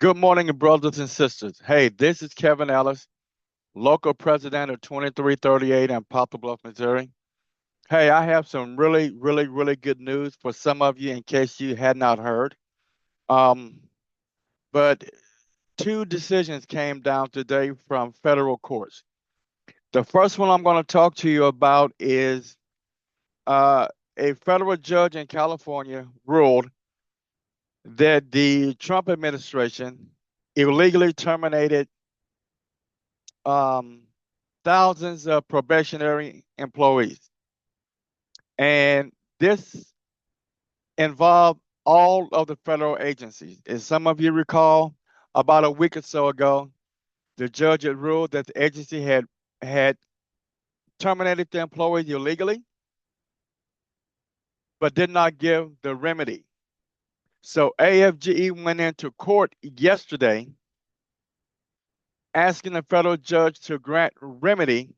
Good morning, brothers and sisters. Hey, this is Kevin Ellis, local president of 2338 in Poplar Bluff, Missouri. Hey, I have some really good news for some of you in case you had not heard. Um, but two decisions came down today from federal courts. The first one I'm going to talk to you about is uh, a federal judge in California ruled that the Trump administration illegally terminated um, thousands of probationary employees. And this involved all of the federal agencies. As some of you recall, about a week or so ago, the judge had ruled that the agency had terminated the employees illegally, but did not give the remedy. So AFGE went into court yesterday asking the federal judge to grant remedy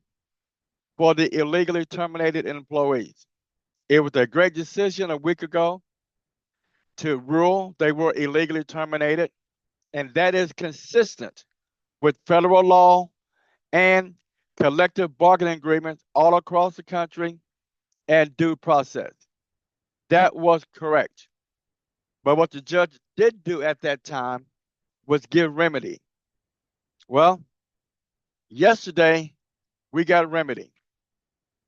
for the illegally terminated employees. It was a great decision a week ago to rule they were illegally terminated, and that is consistent with federal law and collective bargaining agreements all across the country and due process. That was correct. But what the judge did do at that time was give remedy. Well, yesterday we got remedy.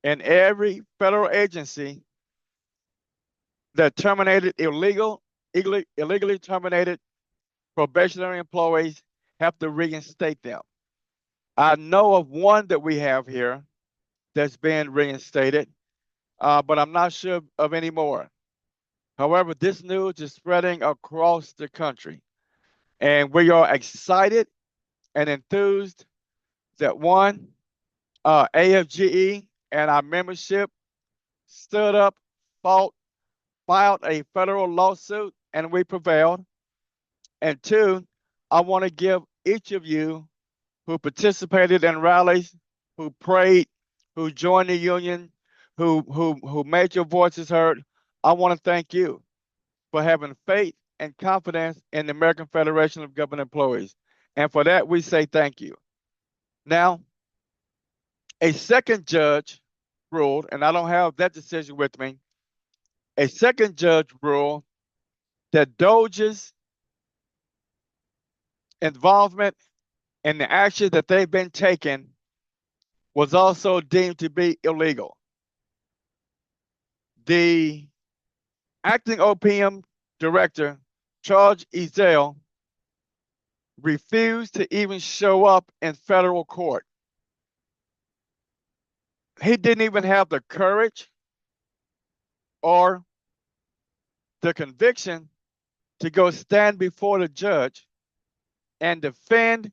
And every federal agency that terminated illegally terminated probationary employees have to reinstate them. I know of one that we have here that's been reinstated, but I'm not sure of any more. However, this news is spreading across the country, and we are excited and enthused that one, AFGE and our membership stood up, fought, filed a federal lawsuit, and we prevailed. And two, I want to give each of you who participated in rallies, who prayed, who joined the union, who made your voices heard. I want to thank you for having faith and confidence in the American Federation of Government Employees. And for that, we say thank you. Now, a second judge ruled, and I don't have that decision with me, a second judge ruled that Doge's involvement in the actions that they've been taking was also deemed to be illegal. The acting OPM director, Charles Ezell, refused to even show up in federal court. He didn't even have the courage or the conviction to go stand before the judge and defend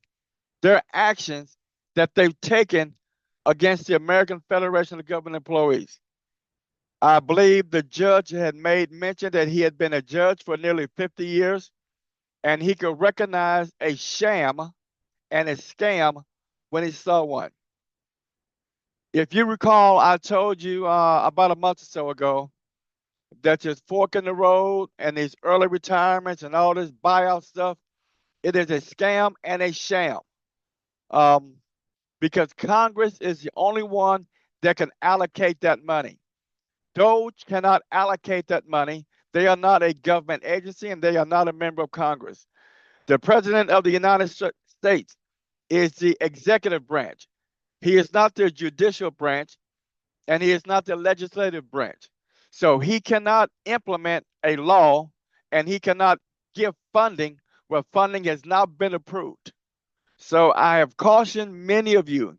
their actions that they've taken against the American Federation of Government Employees. I believe the judge had made mention that he had been a judge for nearly 50 years and he could recognize a sham and a scam when he saw one. If you recall, I told you about a month or so ago that this fork in the road and these early retirements and all this buyout stuff, it is a scam and a sham. Um, because Congress is the only one that can allocate that money. Doge cannot allocate that money. They are not a government agency and they are not a member of Congress. The President of the United States is the executive branch. He is not the judicial branch and he is not the legislative branch. So he cannot implement a law and he cannot give funding where funding has not been approved. So I have cautioned many of you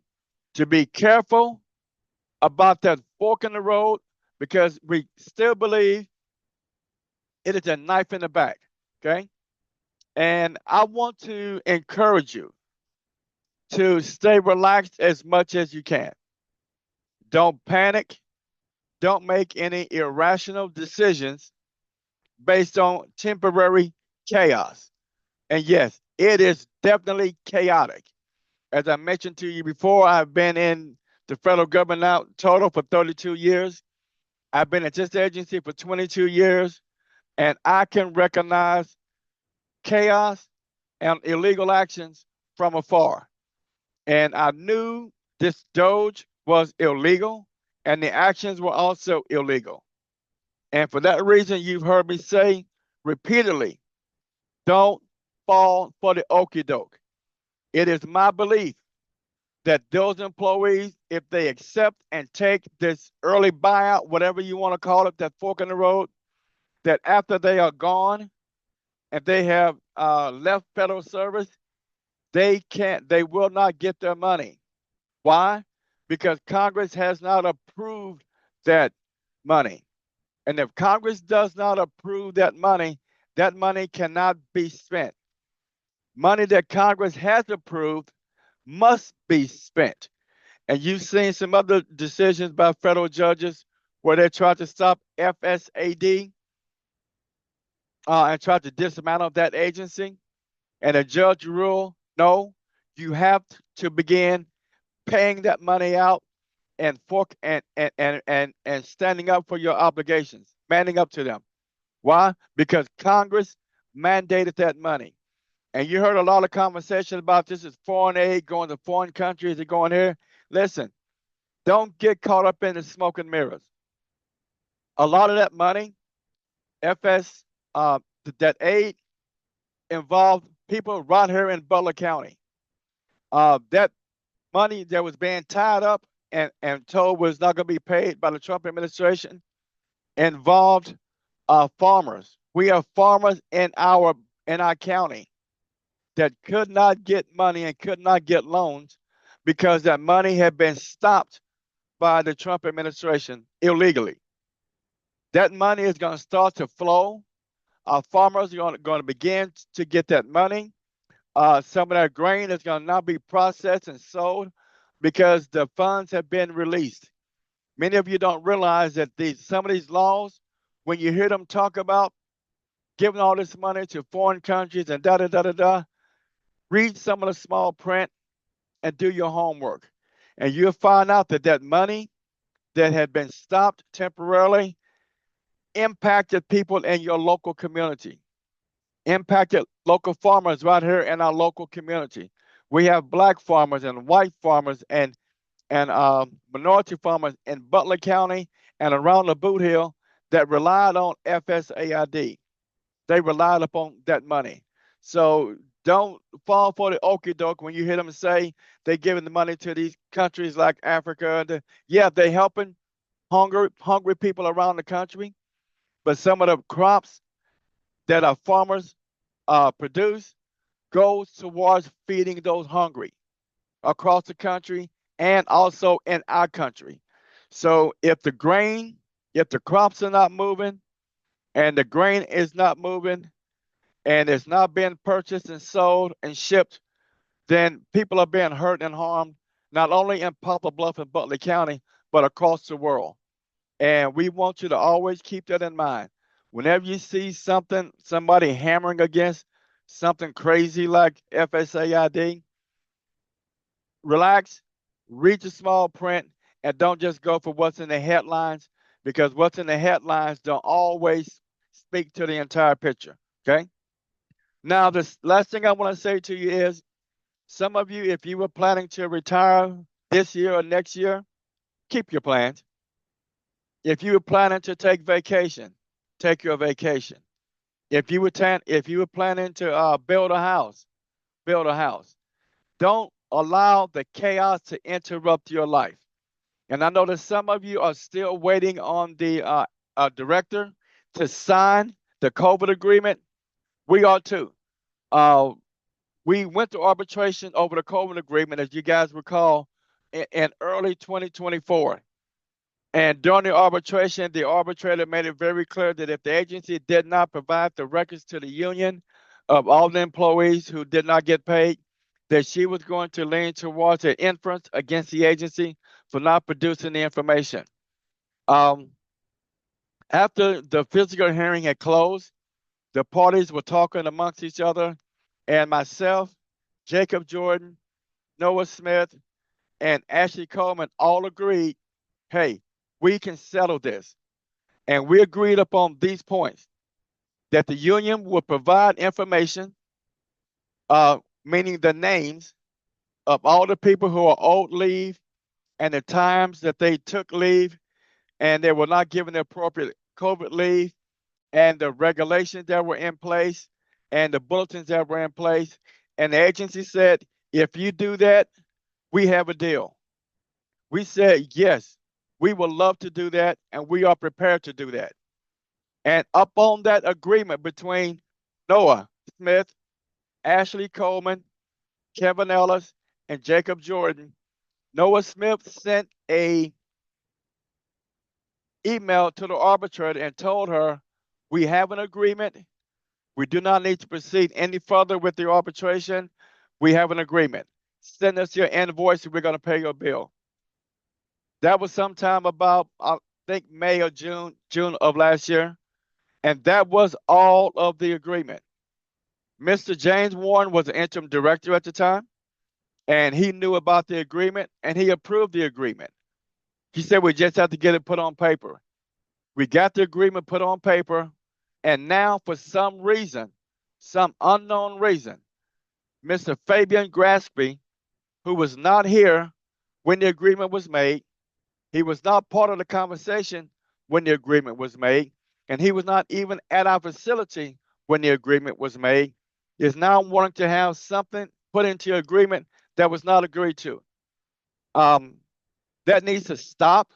to be careful about that fork in the road because we still believe it is a knife in the back. Okay. And I want to encourage you to stay relaxed as much as you can. Don't panic. Don't make any irrational decisions based on temporary chaos. And yes, it is definitely chaotic. As I mentioned to you before, I've been in the federal government now total for 32 years. I've been at this agency for 22 years, and I can recognize chaos and illegal actions from afar. And I knew this Doge was illegal, and the actions were also illegal. And for that reason, you've heard me say repeatedly, don't fall for the okie doke. It is my belief that those employees, if they accept and take this early buyout, whatever you want to call it, that fork in the road, that after they are gone and they have left federal service, they will not get their money. Why? Because Congress has not approved that money. And if Congress does not approve that money cannot be spent. Money that Congress has approved must be spent. And you've seen some other decisions by federal judges where they tried to stop FSAD and tried to dismantle that agency. And a judge ruled, no, you have to begin paying that money out and fork and standing up for your obligations, manning up to them. Why? Because Congress mandated that money. And you heard a lot of conversation about this is foreign aid going to foreign countries and going here. Listen, don't get caught up in the smoke and mirrors. A lot of that money, FS, that aid involved people right here in Butler County. That money that was being tied up and told was not going to be paid by the Trump administration involved farmers. We have farmers in our county that could not get money and could not get loans because that money had been stopped by the Trump administration illegally. That money is going to start to flow. Our farmers are going to begin to get that money. Some of that grain is going to now be processed and sold because the funds have been released. Many of you don't realize that some of these laws, when you hear them talk about giving all this money to foreign countries and da da da da da, read some of the small print and do your homework. And you'll find out that that money that had been stopped temporarily impacted people in your local community, impacted local farmers right here in our local community. We have black farmers and white farmers and minority farmers in Butler County and around the Boot Hill that relied on FSAID. They relied upon that money. So don't fall for the okie doke when you hear them say they're giving the money to these countries like Africa. Yeah, they're helping hungry people around the country, but some of the crops that our farmers produce goes towards feeding those hungry across the country and also in our country. So if the crops are not moving and the grain is not moving and it's not being purchased and sold and shipped, then people are being hurt and harmed, not only in Poplar Bluff and Butler County, but across the world. And we want you to always keep that in mind. Whenever you see somebody hammering against something crazy like FSAID, relax, read the small print, and don't just go for what's in the headlines because what's in the headlines don't always speak to the entire picture. Okay. Now, the last thing I want to say to you is some of you, if you were planning to retire this year or next year, keep your plans. If you were planning to take vacation, take your vacation. If you were planning to build a house, build a house. Don't allow the chaos to interrupt your life. And I know that some of you are still waiting on the director to sign the COVID agreement. We are too. Uh, we went to arbitration over the COVID agreement, as you guys recall, in early 2024. And during the arbitration, the arbitrator made it very clear that if the agency did not provide the records to the union of all the employees who did not get paid, that she was going to lean towards an inference against the agency for not producing the information. After the physical hearing had closed, the parties were talking amongst each other, and myself, Jacob Jordan, Noah Smith, and Ashley Coleman all agreed, hey, we can settle this. And we agreed upon these points that the union would provide information meaning the names of all the people who are owed leave and the times that they took leave and they were not given the appropriate COVID leave and the regulations that were in place and the bulletins that were in place. And the agency said, if you do that, we have a deal. We said, yes, we would love to do that, and we are prepared to do that. And upon that agreement between Noah Smith, Ashley Coleman, Kevin Ellis, and Jacob Jordan, Noah Smith sent a email to the arbitrator and told her, we have an agreement. We do not need to proceed any further with the arbitration. We have an agreement. Send us your invoice and we're going to pay your bill. That was sometime about, I think, May or June of last year. And that was all of the agreement. Mr. James Warren was the interim director at the time, and he knew about the agreement and he approved the agreement. He said we just have to get it put on paper. We got the agreement put on paper, and now for some reason, some unknown reason, Mr. Fabian Graspy, who was not here when the agreement was made, he was not part of the conversation when the agreement was made, and he was not even at our facility when the agreement was made, is now wanting to have something put into agreement that was not agreed to. Um, that needs to stop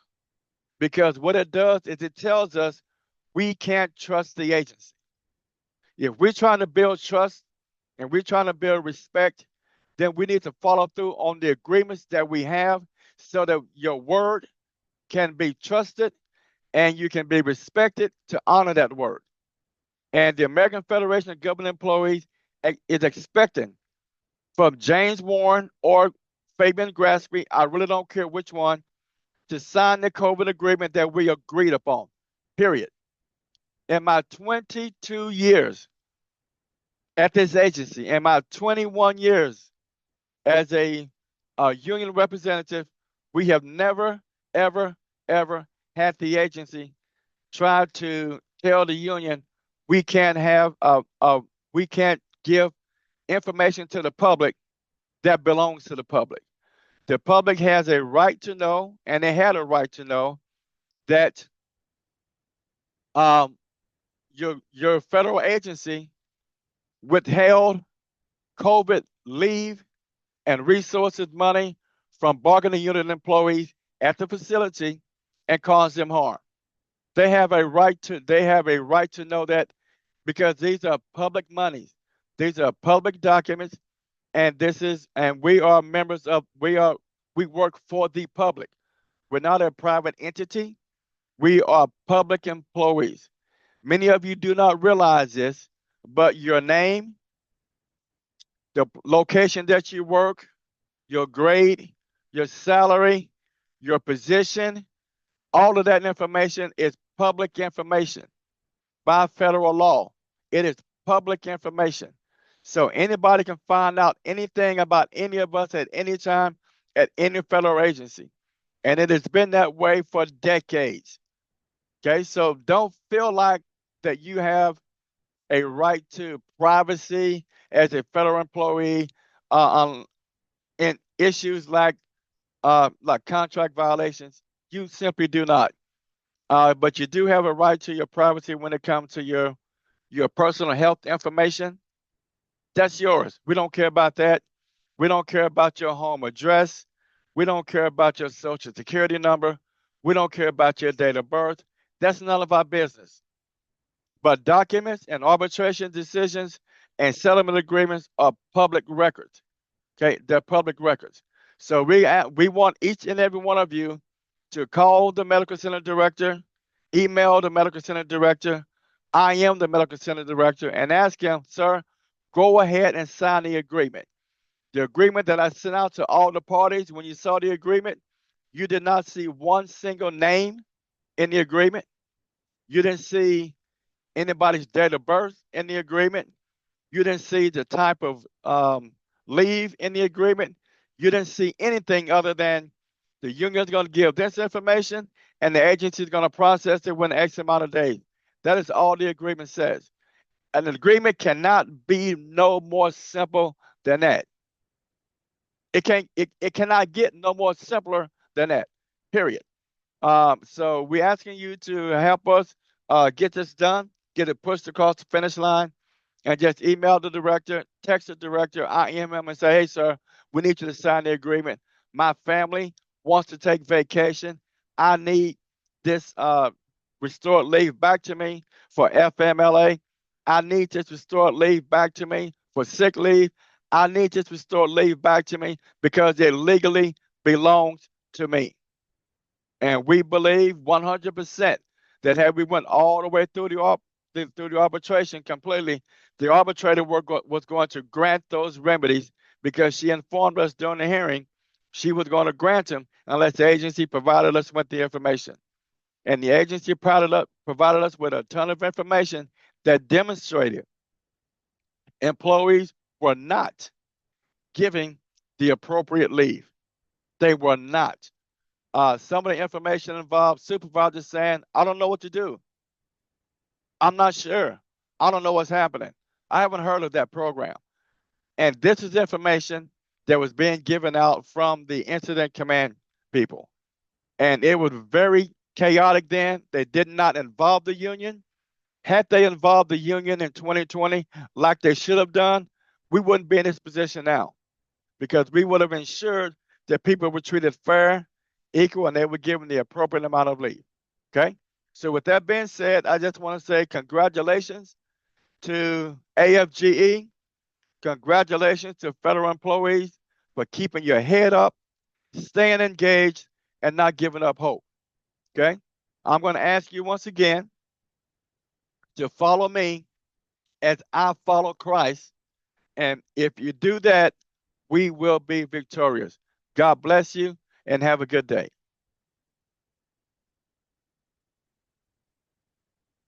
because what it does is it tells us we can't trust the agency. If we're trying to build trust and we're trying to build respect, then we need to follow through on the agreements that we have so that your word can be trusted and you can be respected to honor that word. And the American Federation of Government Employees is expecting from James Warren or Fabian Graspy, I really don't care which one, to sign the COVID agreement that we agreed upon, period. In my 22 years at this agency, in my 21 years as a union representative, we have never, ever, ever had the agency try to tell the union we can't have we can't give information to the public that belongs to the public. The public has a right to know, and they had a right to know that um, your federal agency withheld COVID leave and resources money from bargaining unit employees at the facility and caused them harm. They have a right to know that because these are public monies. These are public documents, and we are members of we work for the public. We're not a private entity. We are public employees. Many of you do not realize this, but your name, the location that you work, your grade, your salary, your position, all of that information is public information by federal law. It is public information. So anybody can find out anything about any of us at any time at any federal agency. And it has been that way for decades. Okay, so don't feel like that you have a right to privacy as a federal employee in issues like contract violations. You simply do not. But you do have a right to your privacy when it comes to your personal health information. That's yours. We don't care about that. We don't care about your home address. We don't care about your social security number. We don't care about your date of birth. That's none of our business. But documents and arbitration decisions and settlement agreements are public records. Okay, they're public records. So we want each and every one of you to call the medical center director, email the medical center director. I am the medical center director, and ask him, sir, go ahead and sign the agreement. The agreement that I sent out to all the parties, when you saw the agreement, you did not see one single name in the agreement. You didn't see anybody's date of birth in the agreement. You didn't see the type of leave in the agreement. You didn't see anything other than the union is going to give this information and the agency is going to process it within X amount of days. That is all the agreement says. An agreement cannot be no more simple than that. It cannot get no more simpler than that. Period. So we're asking you to help us get this done, get it pushed across the finish line, and just email the director, text the director, IM him and say, hey, sir, we need you to sign the agreement. My family wants to take vacation. I need this restored leave back to me for FMLA. I need this restored leave back to me for sick leave. I need this restored leave back to me because it legally belongs to me. And we believe 100% that had we went all the way through through the arbitration completely, the arbitrator was going to grant those remedies because she informed us during the hearing she was going to grant them unless the agency provided us with the information. And the agency provided us with a ton of information that demonstrated employees were not giving the appropriate leave. They were not. Some of the information involved supervisors saying, I don't know what to do. I'm not sure. I don't know what's happening. I haven't heard of that program. And this is information that was being given out from the incident command people. And it was very chaotic then. They did not involve the union. Had they involved the union in 2020 like they should have done, we wouldn't be in this position now because we would have ensured that people were treated fair, equal, and they were given the appropriate amount of leave. Okay. So with that being said, I just want to say congratulations to AFGE. Congratulations to federal employees for keeping your head up, staying engaged, and not giving up hope. Okay. I'm going to ask you once again to follow me as I follow Christ. And if you do that, we will be victorious. God bless you and have a good day.